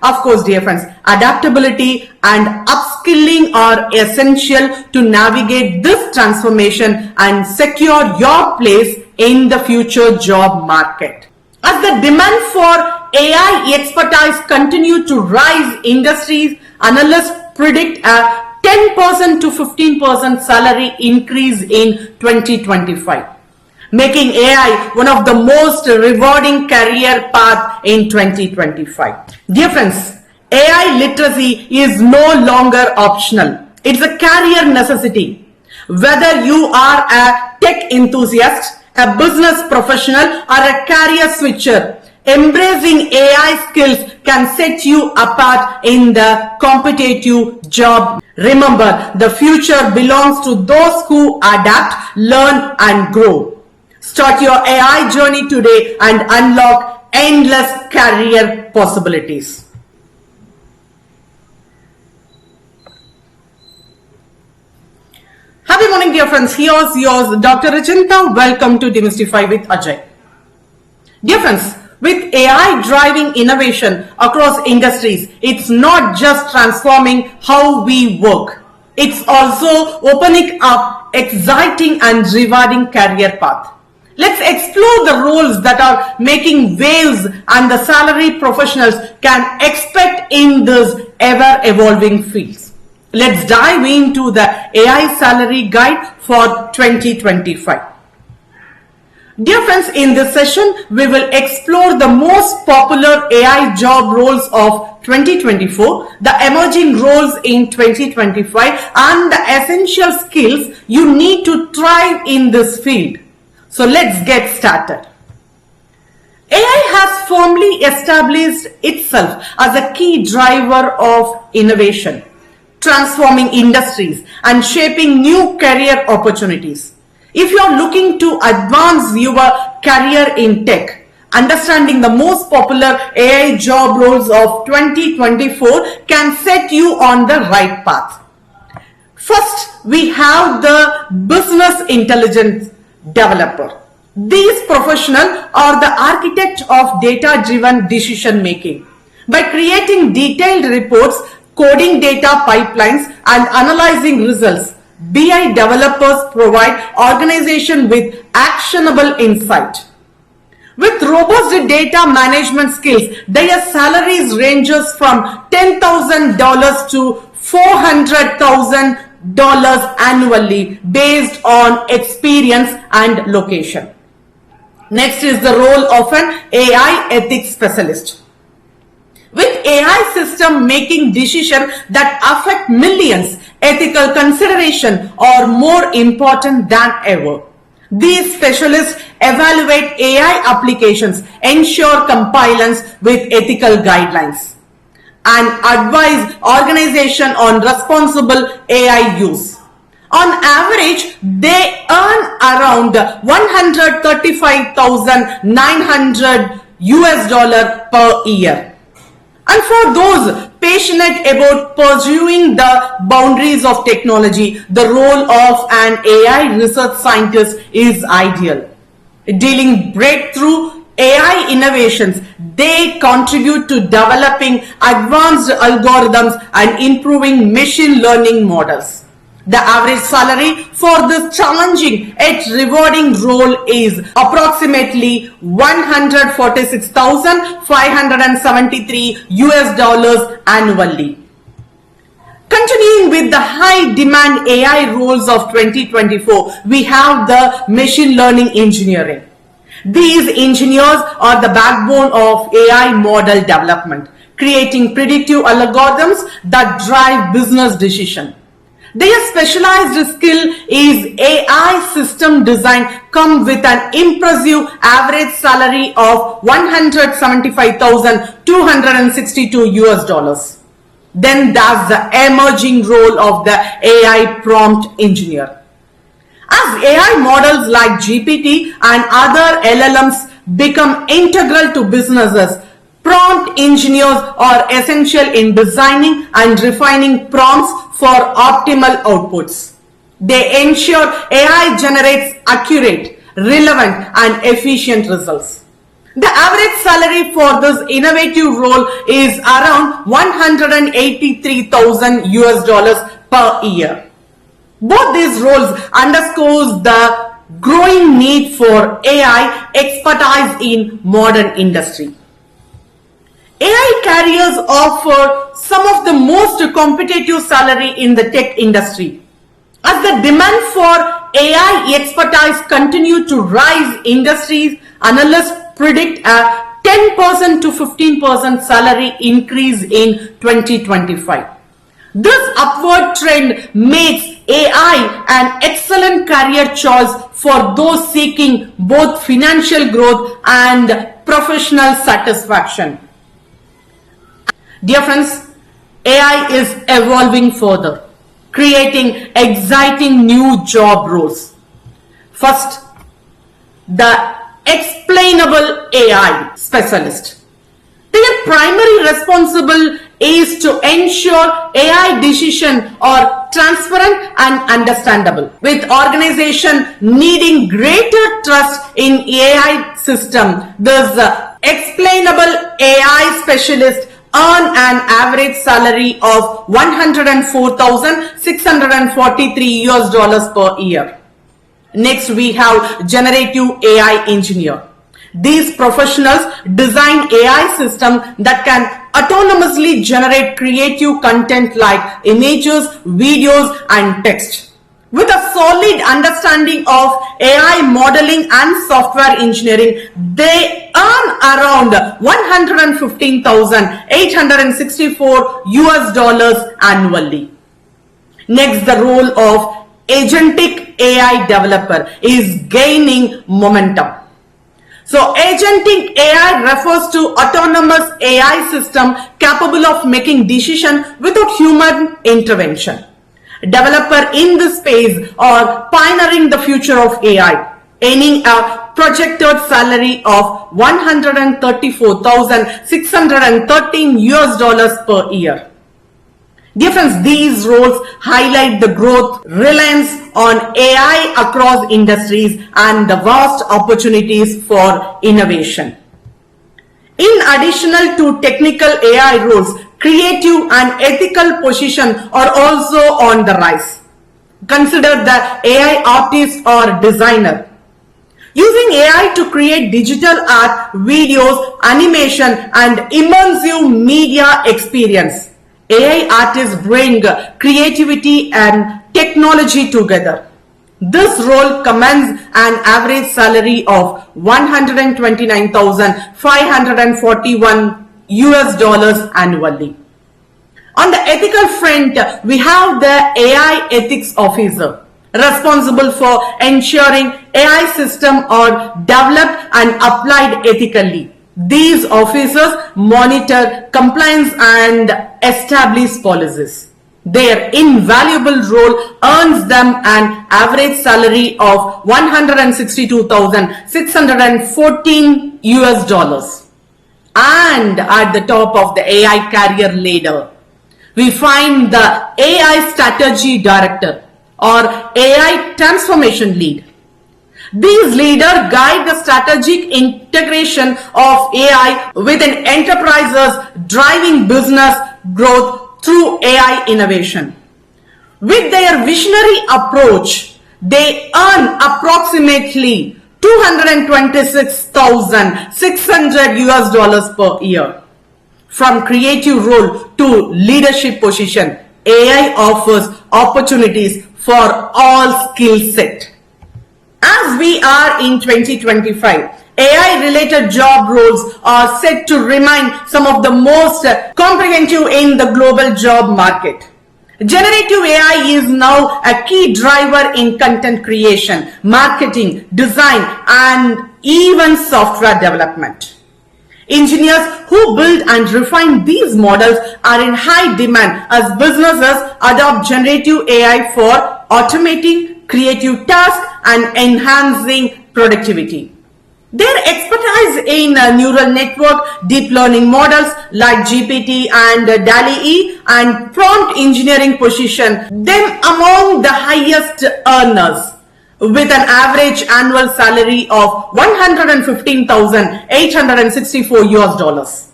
Of course, dear friends, adaptability and upskilling are essential to navigate this transformation and secure your place in the future job market. As the demand for AI expertise continue to rise, industries analysts predict a 10% to 15% salary increase in 2025, making AI one of the most rewarding career paths in 2025. Dear friends, AI literacy is no longer optional. It's a career necessity. Whether you are a tech enthusiast, a business professional, or a career switcher, embracing AI skills can set you apart in the competitive job. Remember, the future belongs to those who adapt, learn, and grow. Start your AI journey today and unlock endless career possibilities. Happy morning, dear friends. Here's yours, Dr. Rachinta. Welcome to Demystify with Ajay. Dear friends, with AI driving innovation across industries, it's not just transforming how we work. It's also opening up exciting and rewarding career path. Let's explore the roles that are making waves and the salary professionals can expect in this ever-evolving fields. Let's dive into the AI salary guide for 2025. Dear friends, in this session, we will explore the most popular AI job roles of 2024, the emerging roles in 2025, and the essential skills you need to thrive in this field. So let's get started. AI has firmly established itself as a key driver of innovation, transforming industries and shaping new career opportunities. If you are looking to advance your career in tech, understanding the most popular AI job roles of 2024 can set you on the right path. First, we have the business intelligence developer. These professionals are the architect of data-driven decision making. By creating detailed reports, coding data pipelines, and analyzing results, BI developers provide organization with actionable insight. With robust data management skills, their salaries ranges from $10,000 to $400,000 annually based on experience and location. Next is the role of an AI ethics specialist. With AI system making decisions that affect millions, ethical consideration are more important than ever. These specialists evaluate AI applications, ensure compliance with ethical guidelines, and advise organization on responsible AI use. On average, they earn around $135,900 per year. And for those passionate about pursuing the boundaries of technology, the role of an AI research scientist is ideal. Dealing breakthrough AI innovations, they contribute to developing advanced algorithms and improving machine learning models. The average salary for this challenging yet rewarding role is approximately $146,573 annually. Continuing with the high demand AI roles of 2024, we have the machine learning engineering. These engineers are the backbone of AI model development, creating predictive algorithms that drive business decisions. Their specialized skill is AI system design, come with an impressive average salary of $175,262. Then there's the emerging role of the AI prompt engineer. As AI models like GPT and other LLMs become integral to businesses, prompt engineers are essential in designing and refining prompts for optimal outputs. They ensure AI generates accurate, relevant, and efficient results. The average salary for this innovative role is around 183,000 US dollars per year. Both these roles underscores the growing need for AI expertise in modern industry. AI careers offer some of the most competitive salary in the tech industry. As the demand for AI expertise continue to rise, industries analysts predict a 10% to 15% salary increase in 2025. This upward trend makes AI an excellent career choice for those seeking both financial growth and professional satisfaction. Dear friends, AI is evolving further, creating exciting new job roles. First, the explainable AI specialist. Their primary responsibility is to ensure AI decisions are transparent and understandable. With organization needing greater trust in AI system, this explainable AI specialist earn an average salary of 104,643 US dollars per year. Next, we have generative AI engineer. These professionals design AI systems that can autonomously generate creative content like images, videos, and text. With a solid understanding of AI modeling and software engineering, they earn around 115,864 US dollars annually. Next, the role of agentic AI developer is gaining momentum. So agentic AI refers to autonomous AI system capable of making decisions without human intervention. Developers in this space are pioneering the future of AI, earning a projected salary of 134,613 US dollars per year. Dear friends, these roles highlight the growth reliance on AI across industries and the vast opportunities for innovation. In addition to technical AI roles, creative and ethical positions are also on the rise. Consider the AI artist or designer. Using AI to create digital art, videos, animation, and immersive media experience, AI artists bring creativity and technology together. This role commands an average salary of 129,541 US dollars annually. On the ethical front, we have the AI ethics officer, responsible for ensuring AI systems are developed and applied ethically. These officers monitor compliance and establish policies. Their invaluable role earns them an average salary of 162,614 US dollars. And at the top of the AI career ladder, we find the AI strategy director or AI transformation lead. These leaders guide the strategic integration of AI within enterprises, driving business growth through AI innovation. With their visionary approach, they earn approximately 226,600 US dollars per year. From creative role to leadership position, AI offers opportunities for all skill set. As we are in 2025, AI-related job roles are set to remain some of the most comprehensive in the global job market. Generative AI is now a key driver in content creation, marketing, design, and even software development. Engineers who build and refine these models are in high demand as businesses adopt generative AI for automating creative tasks and enhancing productivity. Their expertise in neural network, deep learning models like GPT and DALL-E and prompt engineering position them among the highest earners. with an average annual salary of $115,864.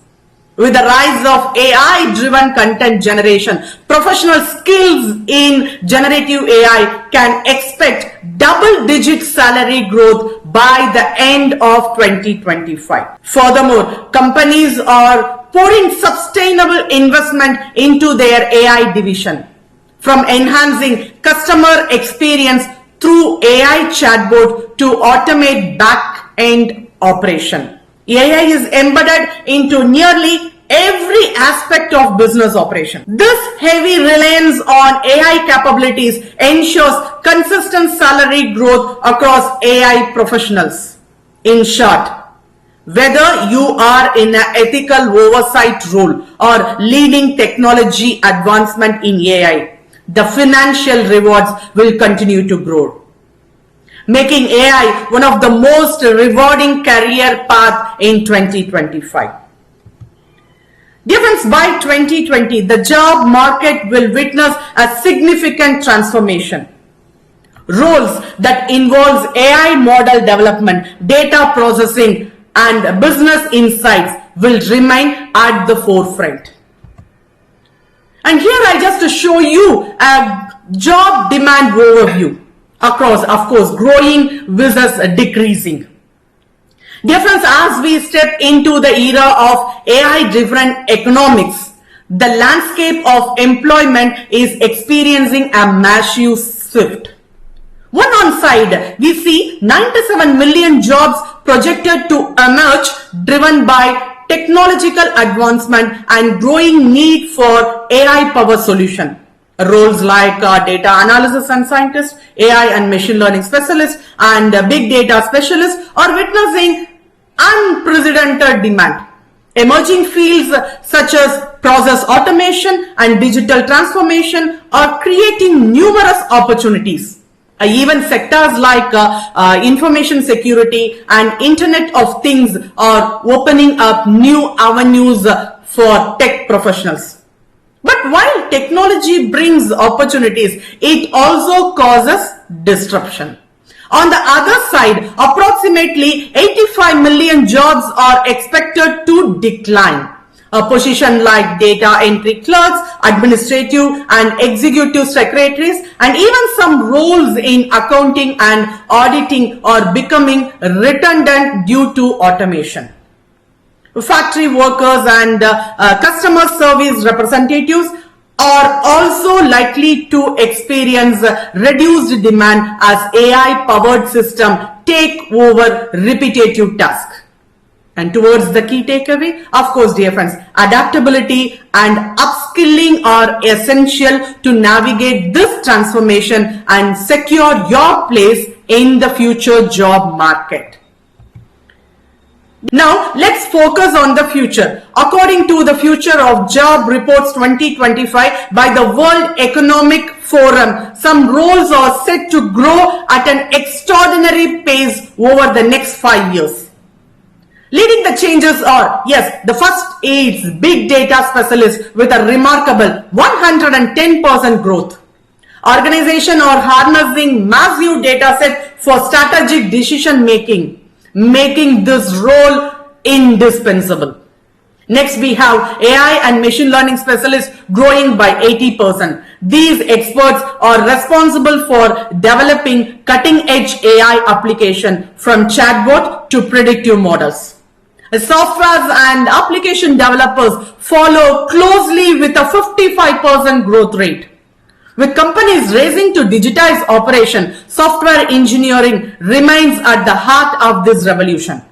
With the rise of AI-driven content generation, professional skills in generative AI can expect double-digit salary growth by the end of 2025. Furthermore, companies are pouring sustainable investment into their AI division, from enhancing customer experience through AI chatbot to automate back-end operation. AI is embedded into nearly every aspect of business operation. This heavy reliance on AI capabilities ensures consistent salary growth across AI professionals. In short, whether you are in an ethical oversight role or leading technology advancement in AI, the financial rewards will continue to grow, making AI one of the most rewarding career paths in 2025. Dear friends, by 2020, the job market will witness a significant transformation. Roles that involves AI model development, data processing, and business insights will remain at the forefront. And here I just show you a job demand overview across, of course, growing versus decreasing. Dear friends, as we step into the era of AI-driven economics, the landscape of employment is experiencing a massive shift. On one side, we see 97 million jobs projected to emerge, driven by technological advancement and growing need for AI-powered solutions. Roles like data analysis and scientists, AI and machine learning specialists, and big data specialists are witnessing unprecedented demand. Emerging fields such as process automation and digital transformation are creating numerous opportunities. Even sectors like information security and Internet of Things are opening up new avenues for tech professionals. But while technology brings opportunities, it also causes disruption. On the other side, approximately 85 million jobs are expected to decline. A position like data entry clerks, administrative and executive secretaries, and even some roles in accounting and auditing are becoming redundant due to automation. Factory workers and customer service representatives are also likely to experience reduced demand as AI-powered systems take over repetitive tasks. And towards the key takeaway, of course, dear friends, adaptability and upskilling are essential to navigate this transformation and secure your place in the future job market. Now, let's focus on the future. According to the Future of Job Reports 2025 by the World Economic Forum, some roles are set to grow at an extraordinary pace over the next 5 years. Leading the changes are, yes, the first is big data specialists with a remarkable 110% growth. Organizations are harnessing massive data set for strategic decision making, making this role indispensable. Next, we have AI and machine learning specialists growing by 80%. These experts are responsible for developing cutting-edge AI applications from chatbot to predictive models. Software and application developers follow closely with a 55% growth rate. With companies racing to digitize operation, software engineering remains at the heart of this revolution.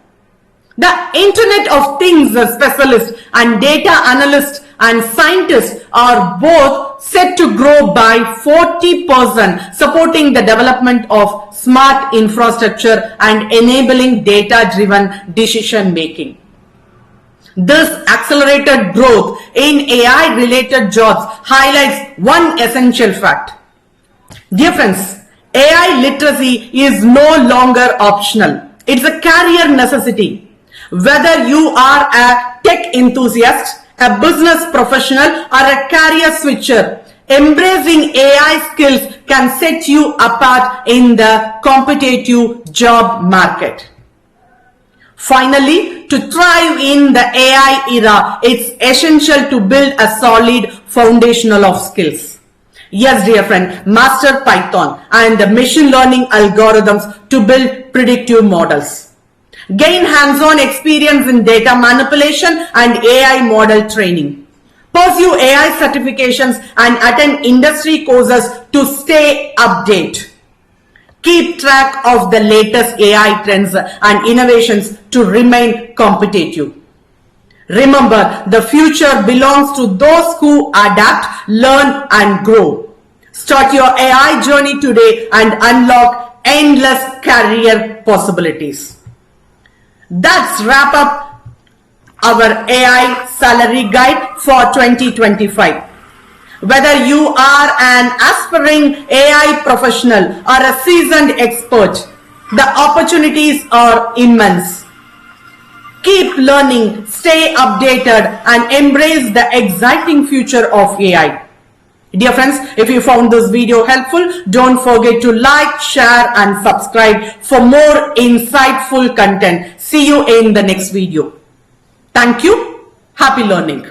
The Internet of Things specialists and data analysts and scientists are both set to grow by 40%, supporting the development of smart infrastructure and enabling data-driven decision making. This accelerated growth in AI-related jobs highlights one essential fact. Dear friends, AI literacy is no longer optional. It's a career necessity. Whether you are a tech enthusiast, a business professional, or a career switcher, Embracing AI skills can set you apart in the competitive job market. Finally, to thrive in the AI era, it's essential to build a solid foundational of skills. Yes, dear friend, master Python and machine learning algorithms to build predictive models. Gain hands-on experience in data manipulation and AI model training. Pursue AI certifications and attend industry courses to stay updated. Keep track of the latest AI trends and innovations to remain competitive. Remember, the future belongs to those who adapt, learn, and grow. Start your AI journey today and unlock endless career possibilities. That's wrap up our AI salary guide for 2025. Whether you are an aspiring AI professional or a seasoned expert, the opportunities are immense. Keep learning, stay updated, and embrace the exciting future of AI. Dear friends, if you found this video helpful, don't forget to like, share, and subscribe for more insightful content. See you in the next video. Thank you. Happy learning.